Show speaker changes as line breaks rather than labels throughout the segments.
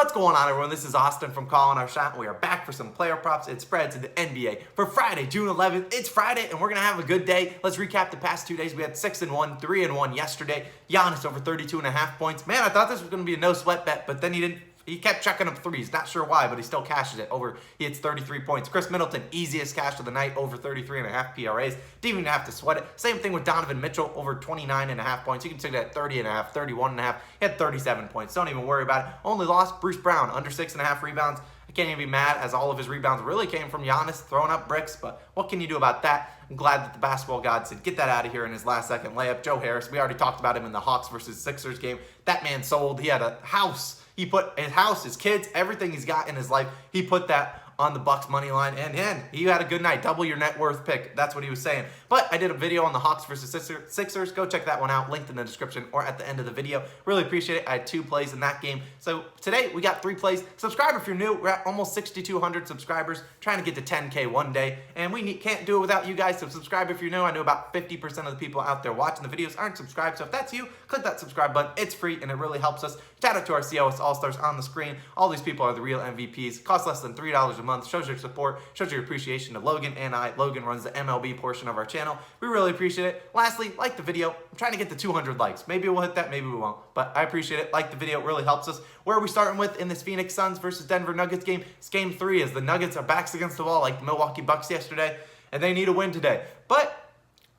What's going on, everyone? This is Austin from Calling Our Shot. We are back for some player props and spreads in the NBA for Friday, June 11th. It's Friday, and we're going to have a good day. Let's recap the past 2 days. We had 6-1, 3-1 yesterday. Giannis over 32.5 points. Man, I thought this was going to be a no-sweat bet, but then he didn't. He kept chucking up threes. Not sure why, but he still cashes it. He hits 33 points. Chris Middleton, easiest cash of the night, over 33.5 PRAs. Didn't even have to sweat it. Same thing with Donovan Mitchell, over 29.5 points. You can take that at 30.5, 31.5. He had 37 points. Don't even worry about it. Only lost Bruce Brown, under 6.5 rebounds. I can't even be mad, as all of his rebounds really came from Giannis throwing up bricks, but what can you do about that? I'm glad that the basketball god said, get that out of here in his last-second layup. Joe Harris, we already talked about him in the Hawks versus Sixers game. That man sold. He had a house. He put his house, his kids, everything he's got in his life, he put that on the Bucks money line, and he had a good night. Double your net worth pick. That's what he was saying. But I did a video on the Hawks versus Sixers. Go check that one out. Linked in the description or at the end of the video. Really appreciate it. I had 2 plays in that game. So today we got 3 plays. Subscribe if you're new. We're at almost 6,200 subscribers. Trying to get to 10K one day. And we can't do it without you guys. So subscribe if you're new. I know about 50% of the people out there watching the videos aren't subscribed. So if that's you, click that subscribe button. It's free and it really helps us. Shout out to our COS All-Stars on the screen. All these people are the real MVPs. Cost less than $3 a month. Shows your support. Shows your appreciation to Logan and I. Logan runs the MLB portion of our channel. We really appreciate it. Lastly, like the video. I'm trying to get to 200 likes. Maybe we'll hit that, maybe we won't. But I appreciate it. Like the video. It really helps us. Where are we starting with in this Phoenix Suns versus Denver Nuggets game? It's game 3 as the Nuggets are backs against the wall like the Milwaukee Bucks yesterday. And they need a win today. But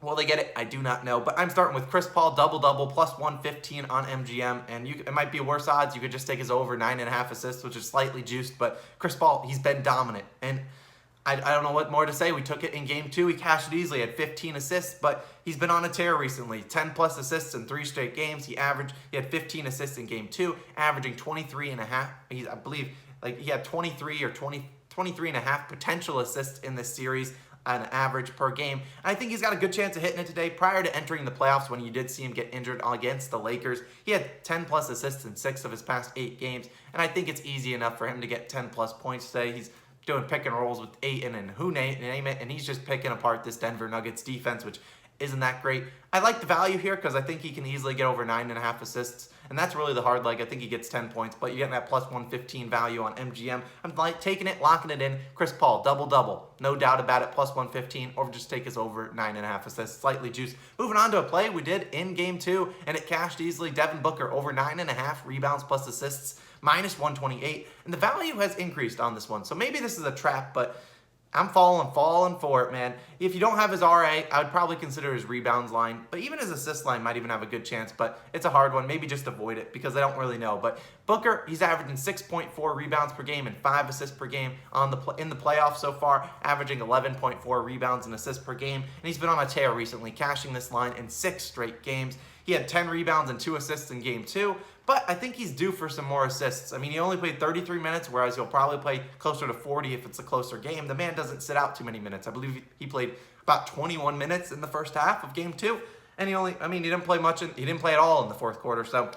will they get it? I do not know. But I'm starting with Chris Paul, double-double, plus 115 on MGM. And it might be worse odds. You could just take his over 9.5 assists, which is slightly juiced. But Chris Paul, he's been dominant. And I don't know what more to say. We took it in game 2. He cashed it easily, had 15 assists, but he's been on a tear recently. 10-plus assists in 3 straight games. He had 15 assists in game 2, averaging 23.5. I believe he had 23.5 potential assists in this series on average per game. And I think he's got a good chance of hitting it today. Prior to entering the playoffs, when you did see him get injured against the Lakers, he had 10-plus assists in 6 of his past 8 games. And I think it's easy enough for him to get 10-plus points today. He's doing pick and rolls with Ayton and name it, and he's just picking apart this Denver Nuggets defense, which isn't that great. I like the value here because I think he can easily get over 9.5 assists, and that's really the hard leg. I think he gets 10 points, but you're getting that plus 115 value on MGM. I'm taking it, locking it in. Chris Paul, double-double. No doubt about it, plus 115, or just take his over 9.5 assists, slightly juiced. Moving on to a play we did in game 2, and it cashed easily. Devin Booker, over 9.5 rebounds plus assists, minus 128, and the value has increased on this one. So maybe this is a trap, but I'm falling for it, man. If you don't have his RA, I would probably consider his rebounds line, but even his assist line might even have a good chance, but it's a hard one. Maybe just avoid it because I don't really know. But Booker, he's averaging 6.4 rebounds per game and 5 assists per game in the playoffs so far, averaging 11.4 rebounds and assists per game, and he's been on a tear recently, cashing this line in 6 straight games. He had 10 rebounds and 2 assists in game 2, but I think he's due for some more assists. I mean, he only played 33 minutes, whereas he'll probably play closer to 40 if it's a closer game. The man doesn't sit out too many minutes. I believe he played about 21 minutes in the first half of game 2, and he didn't play much, he didn't play at all in the fourth quarter, so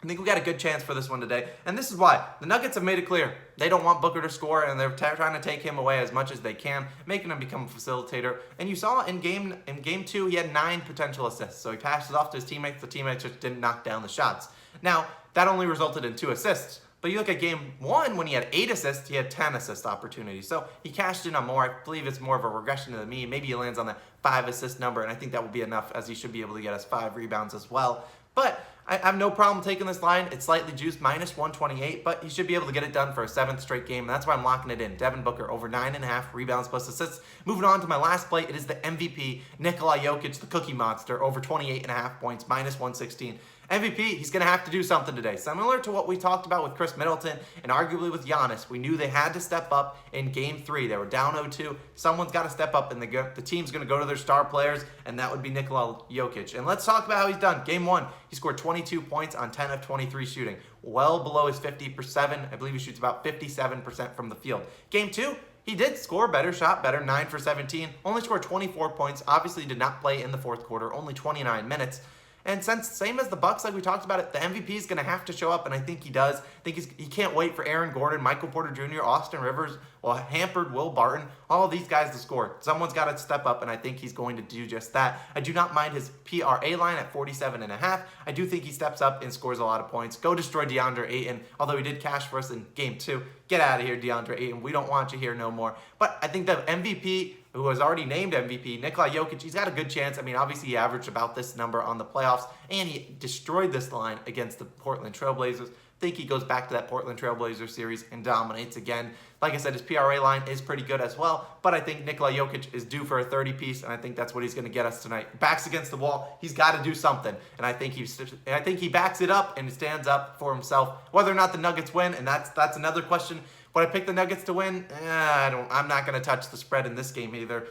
I think we got a good chance for this one today. And this is why. The Nuggets have made it clear. They don't want Booker to score, and they're trying to take him away as much as they can, making him become a facilitator. And you saw in game 2, he had 9 potential assists. So he passed it off to his teammates. The teammates just didn't knock down the shots. Now, that only resulted in 2 assists. But you look at game 1, when he had 8 assists, he had 10 assist opportunities. So he cashed in on more. I believe it's more of a regression to the mean. Maybe he lands on the 5 assist number, and I think that will be enough, as he should be able to get us 5 rebounds as well. But I have no problem taking this line. It's slightly juiced, minus 128, but he should be able to get it done for a 7th straight game, and that's why I'm locking it in. Devin Booker, over 9.5 rebounds plus assists. Moving on to my last play, it is the MVP, Nikola Jokic, the Cookie Monster, over 28.5 points, minus 116. MVP, he's going to have to do something today. Similar to what we talked about with Chris Middleton and arguably with Giannis, we knew they had to step up in game 3. They were down 0-2. Someone's got to step up, and the team's going to go to their star players, and that would be Nikola Jokic. And let's talk about how he's done. Game 1, he scored 22 points on 10 of 23 shooting, well below his 50%. I believe he shoots about 57% from the field. Game 2, he did score better, shot better, 9 for 17, only scored 24 points. Obviously did not play in the fourth quarter, only 29 minutes. And since same as the Bucks, like we talked about it, the MVP is going to have to show up, and I think he does. I think he can't wait for Aaron Gordon, Michael Porter Jr., Austin Rivers, Hampered, Will Barton, all of these guys to score. Someone's got to step up, and I think he's going to do just that. I do not mind his PRA line at 47.5. I do think he steps up and scores a lot of points. Go destroy DeAndre Ayton, although he did cash for us in game 2. Get out of here, DeAndre Ayton. We don't want you here no more. But I think the MVP, who was already named MVP, Nikola Jokic, he's got a good chance. I mean, obviously he averaged about this number on the playoffs, and he destroyed this line against the Portland Trailblazers. I think he goes back to that Portland Trailblazers series and dominates again. Like I said, his PRA line is pretty good as well, but I think Nikola Jokic is due for a 30-piece, and I think that's what he's going to get us tonight. Backs against the wall, he's got to do something, and I think he backs it up and stands up for himself. Whether or not the Nuggets win, and that's another question. Would I pick the Nuggets to win? I'm not going to touch the spread in this game either.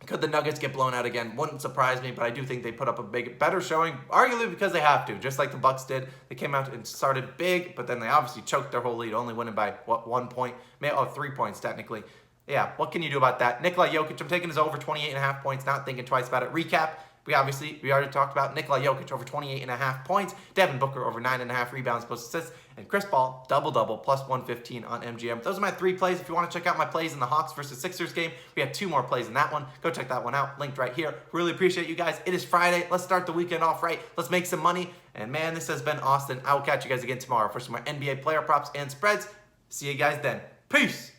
Could the Nuggets get blown out again? Wouldn't surprise me, but I do think they put up a better showing, arguably because they have to, just like the Bucks did. They came out and started big, but then they obviously choked their whole lead, only winning by, 1 point? 3 points, technically. Yeah, what can you do about that? Nikola Jokic, I'm taking his over 28.5 points, not thinking twice about it. Recap. We already talked about Nikola Jokic over 28.5 points, Devin Booker over 9.5 rebounds plus assists, and Chris Paul double-double plus 115 on MGM. Those are my 3 plays. If you want to check out my plays in the Hawks versus Sixers game, we have 2 more plays in that one. Go check that one out, linked right here. Really appreciate you guys. It is Friday. Let's start the weekend off right. Let's make some money. And man, this has been Austin. I will catch you guys again tomorrow for some more NBA player props and spreads. See you guys then. Peace.